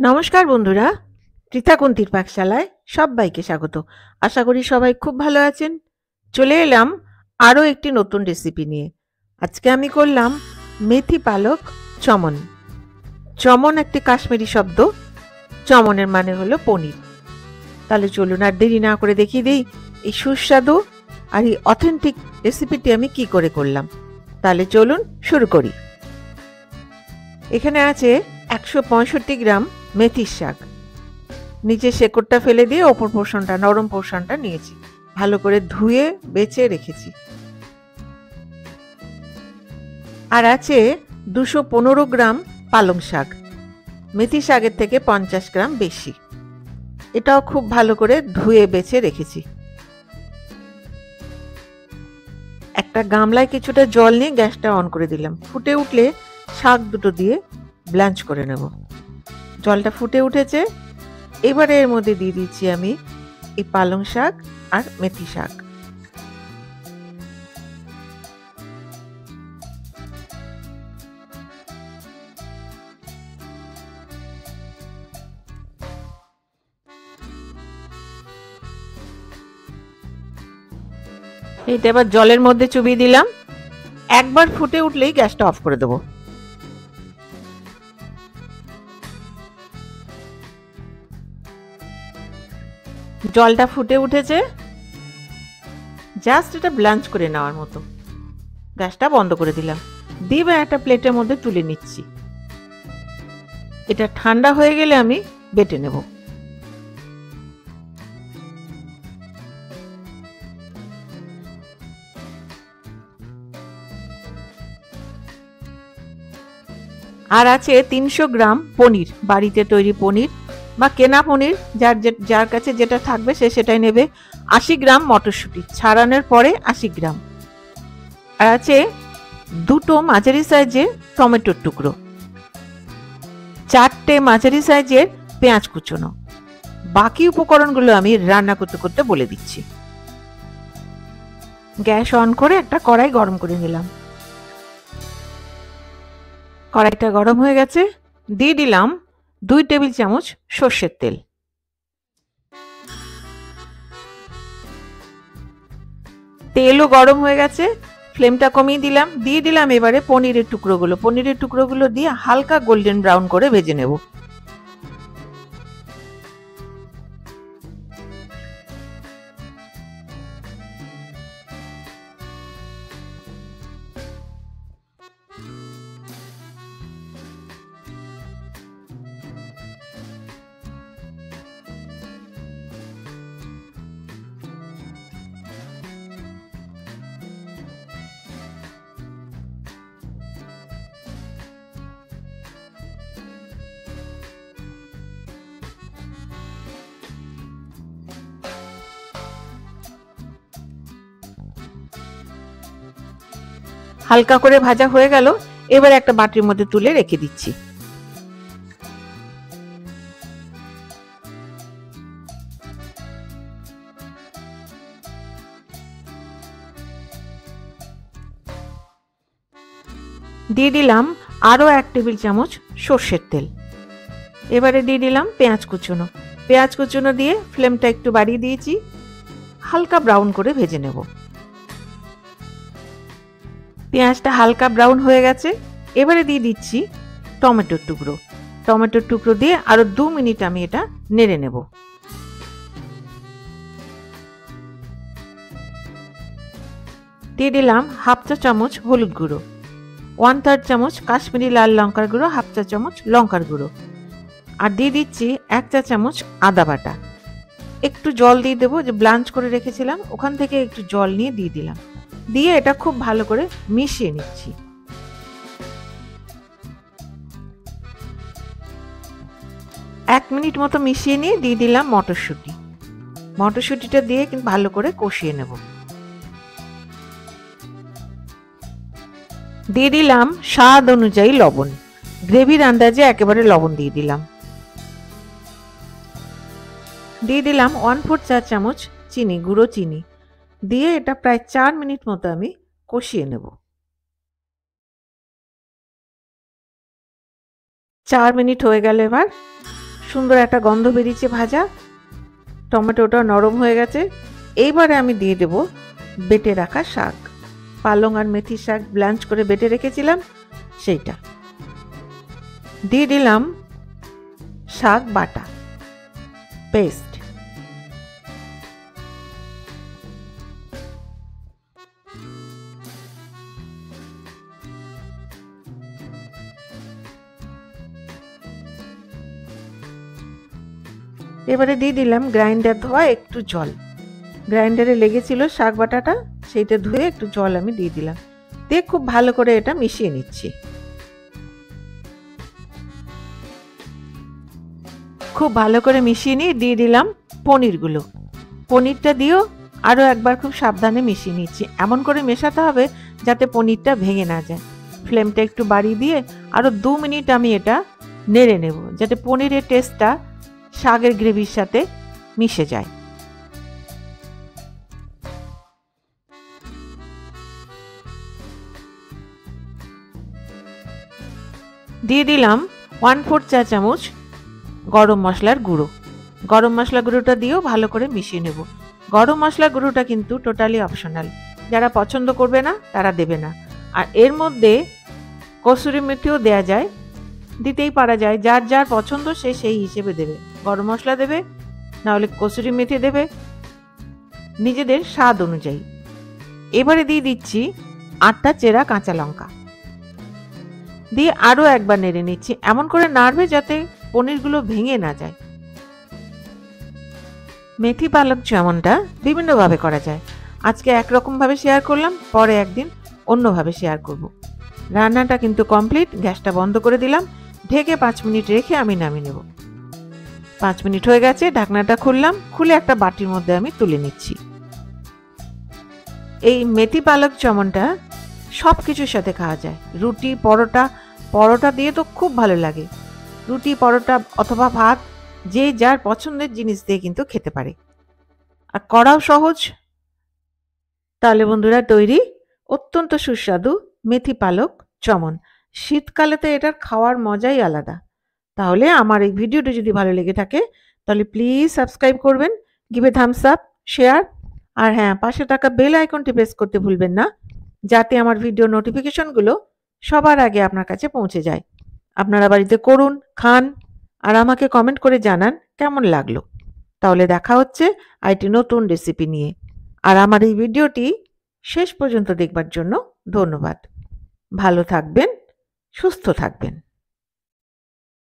নমস্কার বন্ধুরা, পৃথাকুন্তির পাকশালায় সবাইকে স্বাগত। আশা করি সবাই খুব ভালো আছেন। চলে এলাম আরও একটি নতুন রেসিপি নিয়ে। আজকে আমি করলাম মেথি পালক চমন। চমন একটি কাশ্মীরি শব্দ, চমনের মানে হলো পনির। তাহলে চলুন আর দেরি না করে দেখিয়ে দিই এই সুস্বাদু আর এই অথেন্টিক রেসিপিটি আমি কি করে করলাম। তাহলে চলুন শুরু করি। এখানে আছে 165 গ্রাম মেথির শাক। নিচে শেকড়টা ফেলে দিয়ে ওপর পোর্শনটা, নরম পোর্শনটা নিয়েছি, ভালো করে ধুয়ে বেছে রেখেছি। আর আছে 215 গ্রাম পালং শাক, মেথি শাকের থেকে 50 গ্রাম বেশি। এটাও খুব ভালো করে ধুয়ে বেছে রেখেছি। একটা গামলায় কিছুটা জল নিয়ে গ্যাসটা অন করে দিলাম। ফুটে উঠলে শাক দুটো দিয়ে ব্ল্যাঞ্চ করে নেব। জলটা ফুটে উঠেছে, এবারে এর মধ্যে দিয়ে দিচ্ছি আমি এই পালং শাক আর মেথি শাক। এইটা এবার জলের মধ্যে চুবিয়ে দিলাম। একবার ফুটে উঠলেই গ্যাসটা অফ করে দেবো। জলটা ফুটে উঠেছে, জাস্ট এটা ব্লাঞ্চ করে নেওয়ার মতো। গ্যাসটা বন্ধ করে দিলাম, দিয়ে একটা প্লেটের মধ্যে তুলে নিচ্ছি। এটা ঠান্ডা হয়ে গেলে আমি বেটে নেব। আর আছে 300 গ্রাম পনির, বাড়িতে তৈরি পনির বা কেনা পনির, যার কাছে যেটা থাকবে সে সেটাই নেবে। 80 গ্রাম মটরশুঁটি ছাড়ানোর পরে 80 গ্রাম। আর আছে দুটো মাঝারি সাইজের টমেটোর টুকরো, 4টে মাঝারি সাইজের পেঁয়াজ কুচোনো। বাকি উপকরণগুলো আমি রান্না করতে করতে বলে দিচ্ছি। গ্যাস অন করে একটা কড়াই গরম করে নিলাম। কড়াইটা গরম হয়ে গেছে, দিয়ে দিলাম 2 টেবিল চামচ সর্ষের তেল। তেলও গরম হয়ে গেছে, ফ্লেমটা কমিয়ে দিলাম। দিয়ে দিলাম এবারে পনিরের টুকরোগুলো দিয়ে হালকা গোল্ডেন ব্রাউন করে ভেজে নেব। হালকা করে ভাজা হয়ে গেল, এবার একটা বাটির মধ্যে তুলে রেখে দিচ্ছি। দিয়ে দিলাম আরও 1 টেবিল চামচ সর্ষের তেল। এবারে দিয়ে দিলাম পেঁয়াজ কুচনো দিয়ে ফ্লেমটা একটু বাড়িয়ে দিয়েছি, হালকা ব্রাউন করে ভেজে নেব। পেঁয়াজটা হালকা ব্রাউন হয়ে গেছে, এবারে দিয়ে দিচ্ছি টমেটোর টুকরো দিয়ে আরো 2 মিনিট আমি এটা নেড়ে নেব। দিয়ে দিলাম হাফ চা চামচ হলুদ গুঁড়ো, 1/3 চামচ কাশ্মীরি লাল লঙ্কার গুঁড়ো, হাফ চা চামচ লঙ্কার গুঁড়ো, আর দিয়ে দিচ্ছি 1 চা চামচ আদা বাটা। একটু জল দিয়ে দেবো, যে ব্লাঞ্চ করে রেখেছিলাম ওখান থেকে একটু জল নিয়ে দিয়ে দিলাম। দিয়ে এটা খুব ভালো করে মিশিয়ে নিচ্ছি। এক মিনিট মতো মিশিয়ে নিয়ে দিয়ে দিলাম মটরশুঁটিটা দিয়ে কিন্তু ভালো করে কষিয়ে নেব। দিয়ে দিলাম স্বাদ অনুযায়ী লবণ, গ্রেভির আন্দাজে একেবারে লবণ দিয়ে দিলাম। দিয়ে দিলাম 1/4 চা চামচ গুঁড়ো চিনি, দিয়ে এটা প্রায় 4 মিনিট মতো আমি কষিয়ে নেব। 4 মিনিট হয়ে গেল, এবার সুন্দর একটা গন্ধ বেরিয়েছে ভাজা। টমেটোটা নরম হয়ে গেছে। এইবারে আমি দিয়ে দেব বেটে রাখা শাক, পালং আর মেথি শাক ব্লাঞ্চ করে বেটে রেখেছিলাম সেইটা দিয়ে দিলাম। শাক বাটা পেস্ট, এবারে দিয়ে দিলাম গ্রাইন্ডার ধোয়া একটু জল। গ্রাইন্ডারে লেগেছিল শাক বাটাটা, সেইটা ধুয়ে একটু জল আমি দিয়ে দিলাম। দিয়ে খুব ভালো করে এটা মিশিয়ে নিচ্ছি। খুব ভালো করে মিশিয়ে নিয়ে দিয়ে দিলাম পনিরগুলো। পনিরটা দিয়েও আরও একবার খুব সাবধানে মিশিয়ে নিচ্ছি। এমন করে মেশাতে হবে যাতে পনিরটা ভেঙে না যায়। ফ্লেমটা একটু বাড়িয়ে দিয়ে আরও 2 মিনিট আমি এটা নেড়ে নেব, যাতে পনিরের টেস্টটা শাকের গ্রেভির সাথে মিশে যায়। দিয়ে দিলাম 1/4 চা চামচ গরম মশলার গুঁড়ো। গরম মশলা গুঁড়োটা দিয়েও ভালো করে মিশিয়ে নেব। গরম মশলা গুঁড়োটা কিন্তু টোটালি অপশনাল, যারা পছন্দ করবে না তারা দেবে না। আর এর মধ্যে কসুরি মেথিও দেয়া যায়, দিতেই পারা যায়, যার যার পছন্দ সে সেই হিসেবে দেবে। গরম মশলা দেবে, নাহলে কসুরি মেথি দেবে, নিজেদের স্বাদ অনুযায়ী। এবারে দিয়ে দিচ্ছি 8টা চেরা কাঁচা লঙ্কা, দিয়ে আরও একবার নেড়ে নিচ্ছি। এমন করে নাড়বে যাতে পনিরগুলো ভেঙে না যায়। মেথি পালক চাউমিনটা বিভিন্নভাবে করা যায়। আজকে একরকমভাবে শেয়ার করলাম, পরে একদিন অন্যভাবে শেয়ার করব। রান্নাটা কিন্তু কমপ্লিট। গ্যাসটা বন্ধ করে দিলাম, ঢেকে 5 মিনিট রেখে আমি নামিয়ে নেব। 5 মিনিট হয়ে গেছে, ঢাকনাটা খুললাম, খুলে একটা বাটির মধ্যে আমি তুলে নিচ্ছি। এই মেথি পালক চাউমিনটা সব কিছুর সাথে খাওয়া যায়, রুটি, পরোটা। পরোটা দিয়ে তো খুব ভালো লাগে। রুটি, পরোটা অথবা ভাত, যে যার পছন্দের জিনিস দিয়ে কিন্তু খেতে পারে, আর করাও সহজ। তাহলে বন্ধুরা তৈরি অত্যন্ত সুস্বাদু মেথি পালক চাউমিন। শীতকালে তো এটার খাওয়ার মজাই আলাদা। তাহলে আমার এই ভিডিওটি যদি ভালো লেগে থাকে তাহলে প্লিজ সাবস্ক্রাইব করবেন, give a thumbs up, share, আর হ্যাঁ, পাশে থাকা বেল আইকনটি প্রেস করতে ভুলবেন না, যাতে আমার ভিডিও নোটিফিকেশনগুলো সবার আগে আপনার কাছে পৌঁছে যায়। আপনারা বাড়িতে করুন, খান, আর আমাকে কমেন্ট করে জানান কেমন লাগলো। তাহলে দেখা হচ্ছে আরেকটি নতুন রেসিপি নিয়ে। আর আমার এই ভিডিওটি শেষ পর্যন্ত দেখবার জন্য ধন্যবাদ। ভালো থাকবেন, সুস্থ থাকবেন।